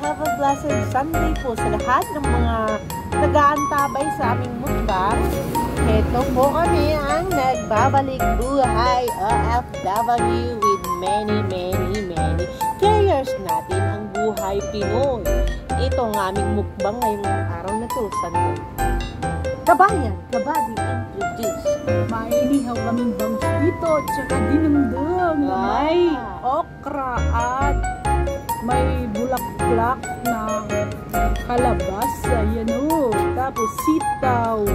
have a blessed Sunday po sa lahat ng mga nag-aantabay sa aming mukbang. Ito po kami ang nagbabalik buhay OFW with many cares natin ang buhay Pinoy. Ito ang aming mukbang ngayong araw na to, Sunday. Kabayan, kabady, introduce. May inihaw kaming bangus dito, tsaka dinengdeng. May okra at may bulaklak na kalabasa, yan o. Tapos sitaw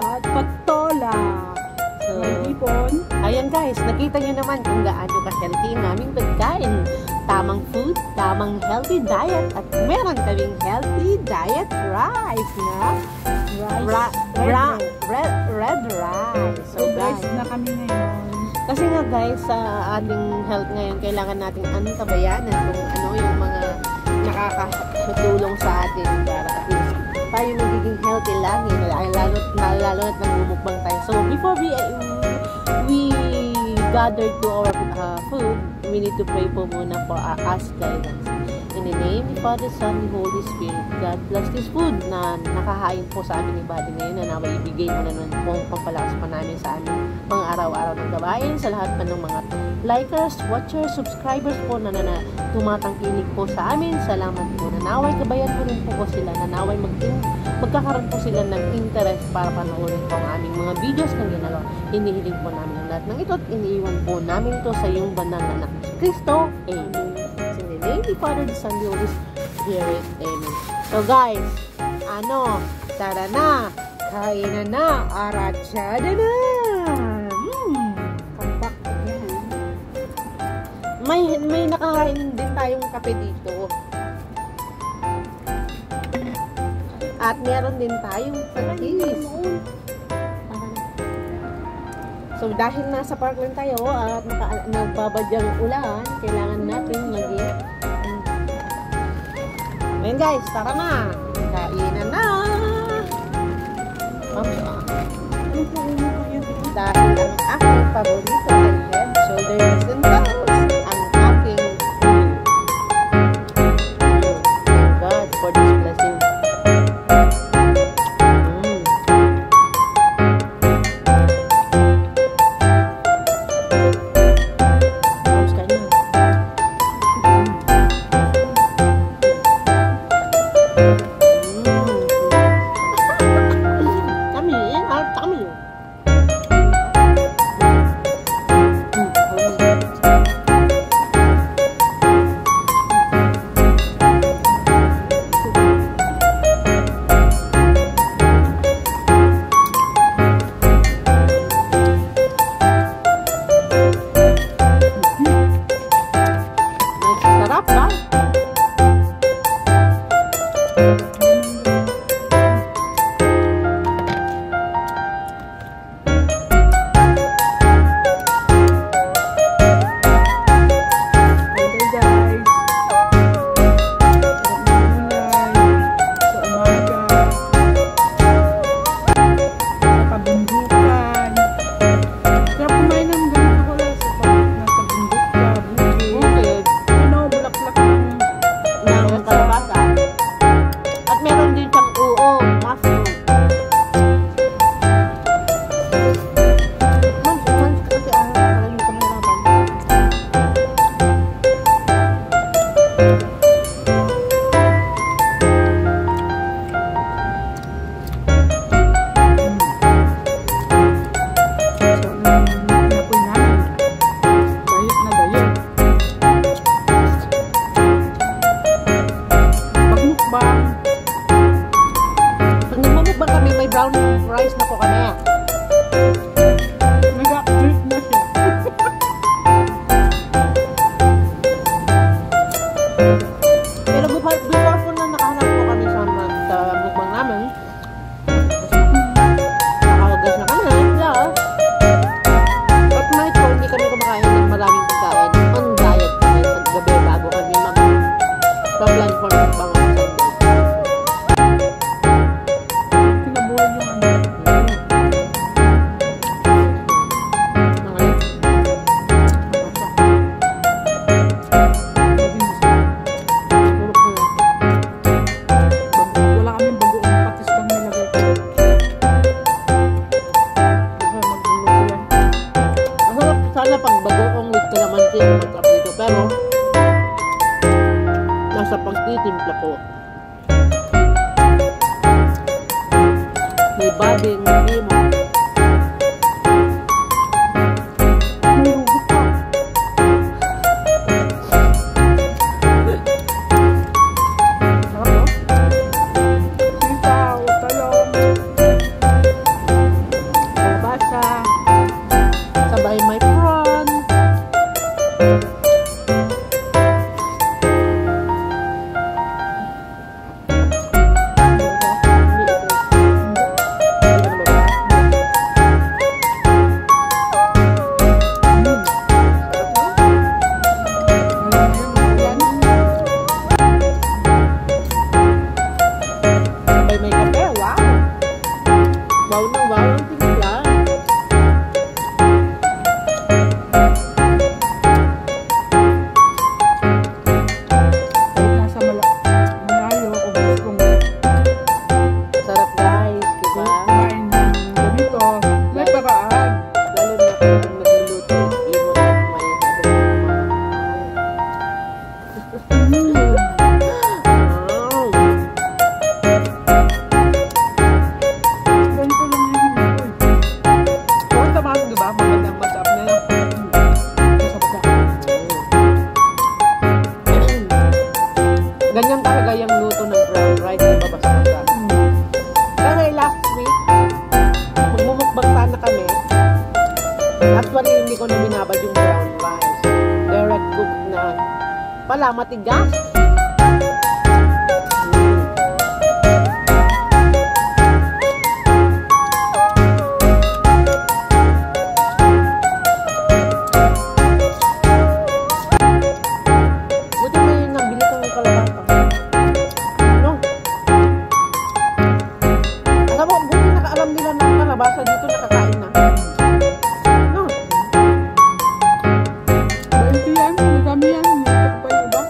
at patola. So, may ipon. Ayan guys, nakita nyo naman kung gaano ka-healthy ang aming pagkain. Tamang food, tamang healthy diet, at meron kaming healthy diet rice na red rice. So guys, na kami ngayon. kasi nga guys, sa ating health ngayon, kailangan nating antabayanan kung ano yung mga nakakatulong sa atin para at least tayo magiging healthy lagi, lalo at nangumukbang tayo. So before we gathered to our food, we need to pray po muna for us guidance. In the name of Father, Son, and Holy Spirit, God bless this food na nakahain po sa amin ni Buddy ngayon, na nawa ibigay mo na nun pong pampalakas pa namin sa aming mga araw-araw ng gawain, sa lahat pa ng mga likers, watchers, subscribers po na tumatangkilik po sa amin. Salamat po. Nanaway kabayan po rin po sila, nanaway magkakaroon po sila ng interest para panoorin po ang aming mga videos na ginagawa. Hinihiling po namin ang lahat ng ito at iniiwan po namin ito sa iyong banal na anak ni Kristo. Amen. In the name of Father, the Son, and the Holy Spirit. Amen. So guys, tara na, kainan na, aratsada na. May nakahain din tayong kape dito. At meron din tayong patis. So dahil nasa park lang tayo at nagbabadyang ulan, kailangan natin mag-eat. Ayan guys, tara na! Kainan na! Dahil ang aking paborito ay head, shoulders, and toes. Ang aking thank God for this blessing. May bading, may mo. May rugot pa. Sarap, no? Sitaw, talong, kalabasa, Sabay may prawn. Sabay may kape. Wow! Wow na wow ang timpla. kahit nasa malayo o gustong Sarap guys, diba? kumain ng ganito, may paraan. Lalo na kung ang nagluluto, hindi mo na may Wow! Ganito lang yung ito eh. Kung tamahan, diba? Magandang masarap na lang. Basa-basa. Ganyan talaga yung luto ng brown rice, diba? Basta-basta. Kasi last week, magmumukbang sana kami. Actually, hindi ko na binabad yung brown rice. Direct cook na. Pala, matigas. Buti may nabili kong kalabasa. No? Alam mo, buti nakaalam nila ng kalabasa dito, nakakain na. No? 20 yan, madami yan. Ito pa yung iba.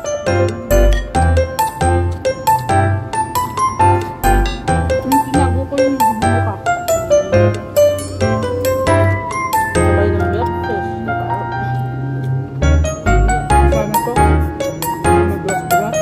Yung tinago ko yung bumuka. Sabay ng milk fish, diba? Sana to. Maglas-glas.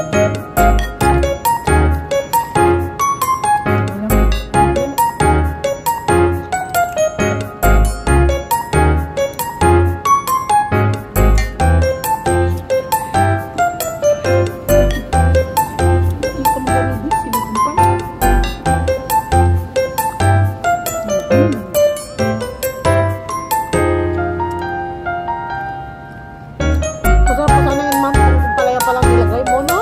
Hindi ko magalubis, sinukumpay. Masarap pa sana yun, ma'am, kung palaya pa lang nilagay mo, no?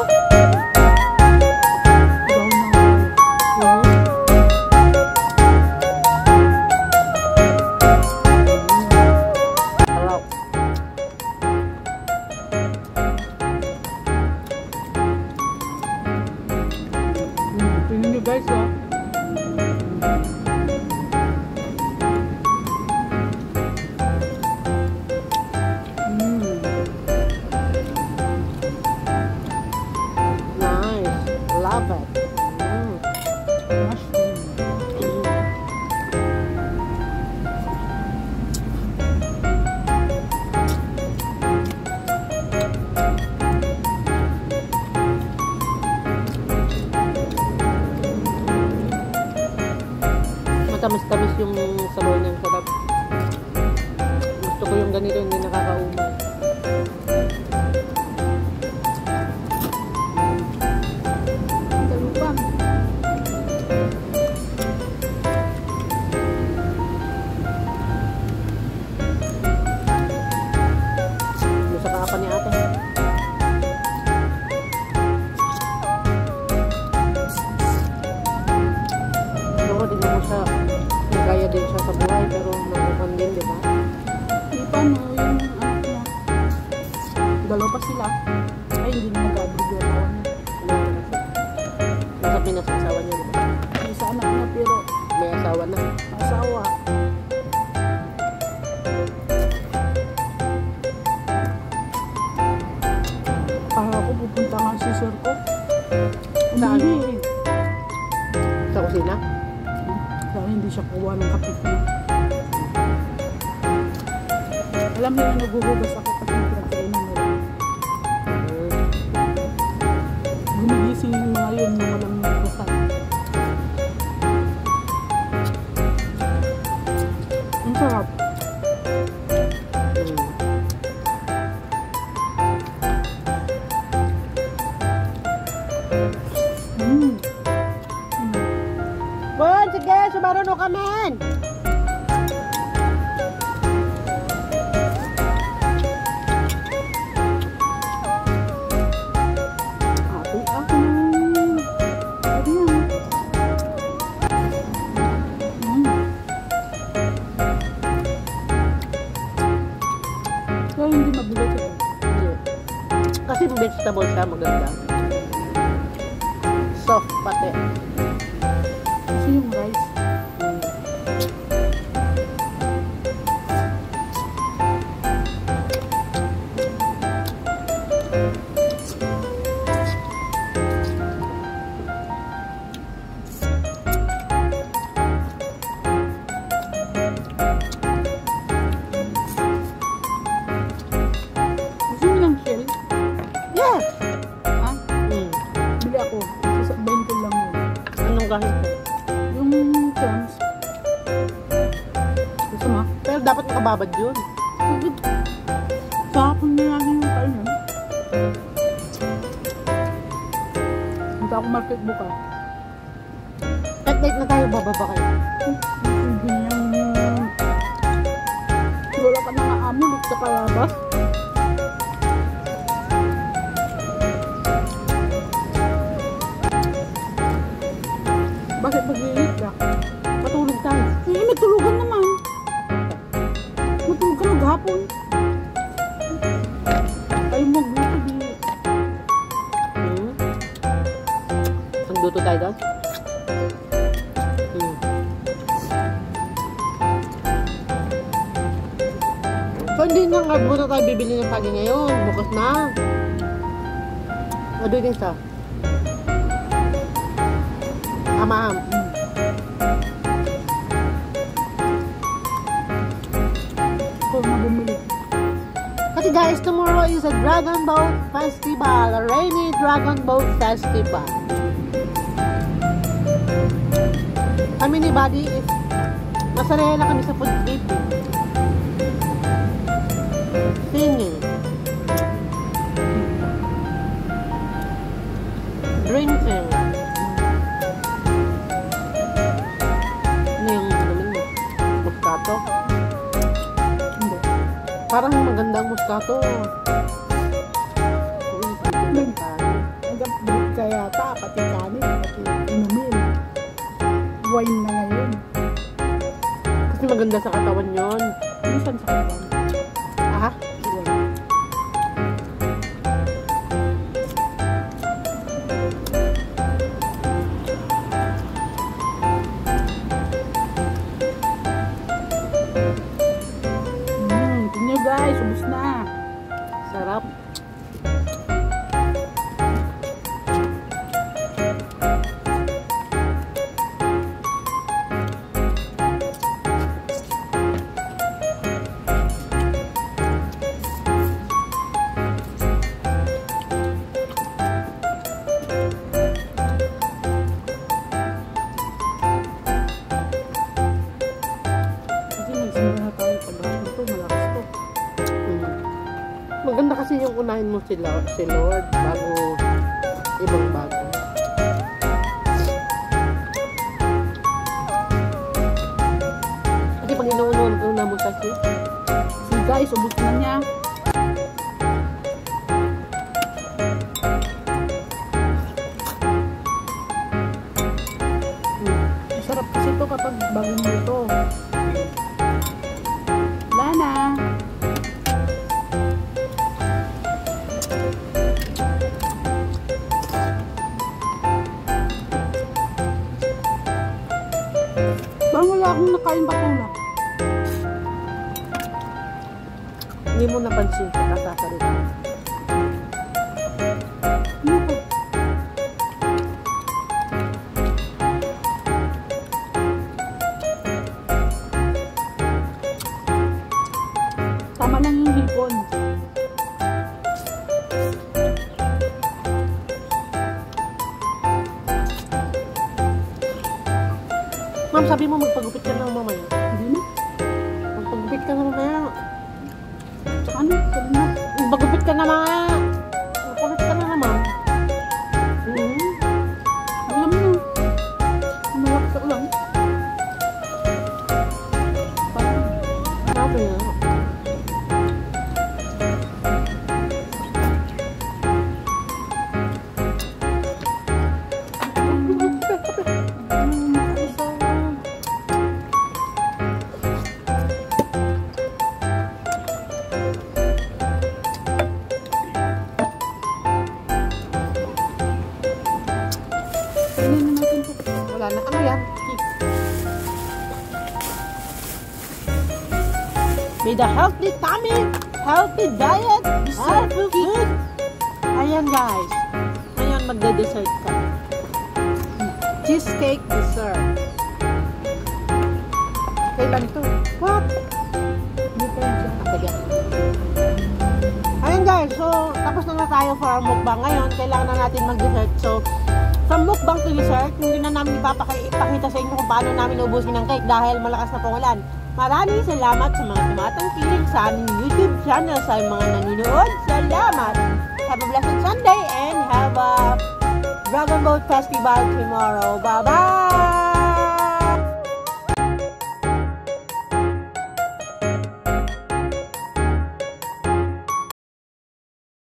Sarap. Tingnan nyo guys, oh. Nice. Love it. Mushroom. Matamis-tamis yung sabaw niyang sarap. Gusto ko yung ganito, hindi nakakaumay. Talupang. Gusto ka pa ni ate. Oo, din mo siya. Nagaya din siya sa buhay, pero nakukuhan din, di ba? Di pa no, yung anak niya. Dalawa pa sila. Ay, hindi na nag-agree yung asawa niya. Nasa Pinas ang asawa niya, di ba? May isa anak niya pero May asawa na. asawa. Ako pupunta nga si sir ko. Saan? Umihi. Sa kusina. Dahil hindi siya kuha ng kapit niya. Alam niyo na naghuhugas ako kasi pinagkainan na lang. Gumigising yung mga yun na walang hugasan. marunong kamen! Hindi mabigat ito. Kasi vegetable siya, maganda. Soft pati. Kasi yung rice. Yung clams. Gusto mo? pero dapat nakababad yun. Sakapon na natin yung kain yun. Punta ako market bukas. At night na tayo bababa kayo. Hindi yan. Wala ka na nga amulit sa palabas. Bakit mag-iit ka? Matulog tayo. Eh, matulugan naman. Matulog ka maghapon. Ayaw magluto di. Nagluto tayo doon? So hindi na nga muna tayo bibili ng pagi ngayon. Bukas na. Ano din sa? Amaham. Huwag na bumili. Kasi guys, tomorrow is a Dragon Boat Festival. A rainy Dragon Boat Festival. Kami ni Buddy, masaraya na kami sa food trip. Singing. Drinking. Moscato? Hindi. Parang magandang moscato. Nag-break ka yata, pati kanin, pati inumin. Wine na ngayon. Kasi maganda sa katawan yon. Minsan sa katawan. Ah? Guys, ubus na. Sarap. Maganda kasi yung unahin mo si Lord bago ibang bago. Kasi pag inuuna mo kasi, guys, ubus na niya. Masarap kasi ito kapag bagong luto. Lana. Bang wala akong nakain patulak. Hindi mo napansin sa kasasalita. Tama lang yung hipon. Ma'am, sabi mo magpagupit ka na mamaya. Hindi na. Magpagupit ka na mamaya. Ano? Sabi mo. Magpagupit ka na mamaya. Magpagupit ka na naman. Alam mo. Malaki ka ulang. Tingnan na natin ito. Wala na. Ano yan? Cake. May the healthy tummy, healthy diet, healthy food. Ayan guys. Ayan, magde-dessert ka. Cheesecake dessert. Kailan to? What? Ayan guys, so tapos na tayo for our mukbang. Ngayon, kailangan na natin mag-dessert. So, from mukbang to dessert, hindi na namin ipapakita sa inyo kung paano namin ubusin ng cake dahil malakas na pangulan. Maraming salamat sa mga tumatangkilik sa aming YouTube channel, sa mga nanonood. Salamat! Have a blessed Sunday and have a Dragon Boat Festival tomorrow. Bye-bye!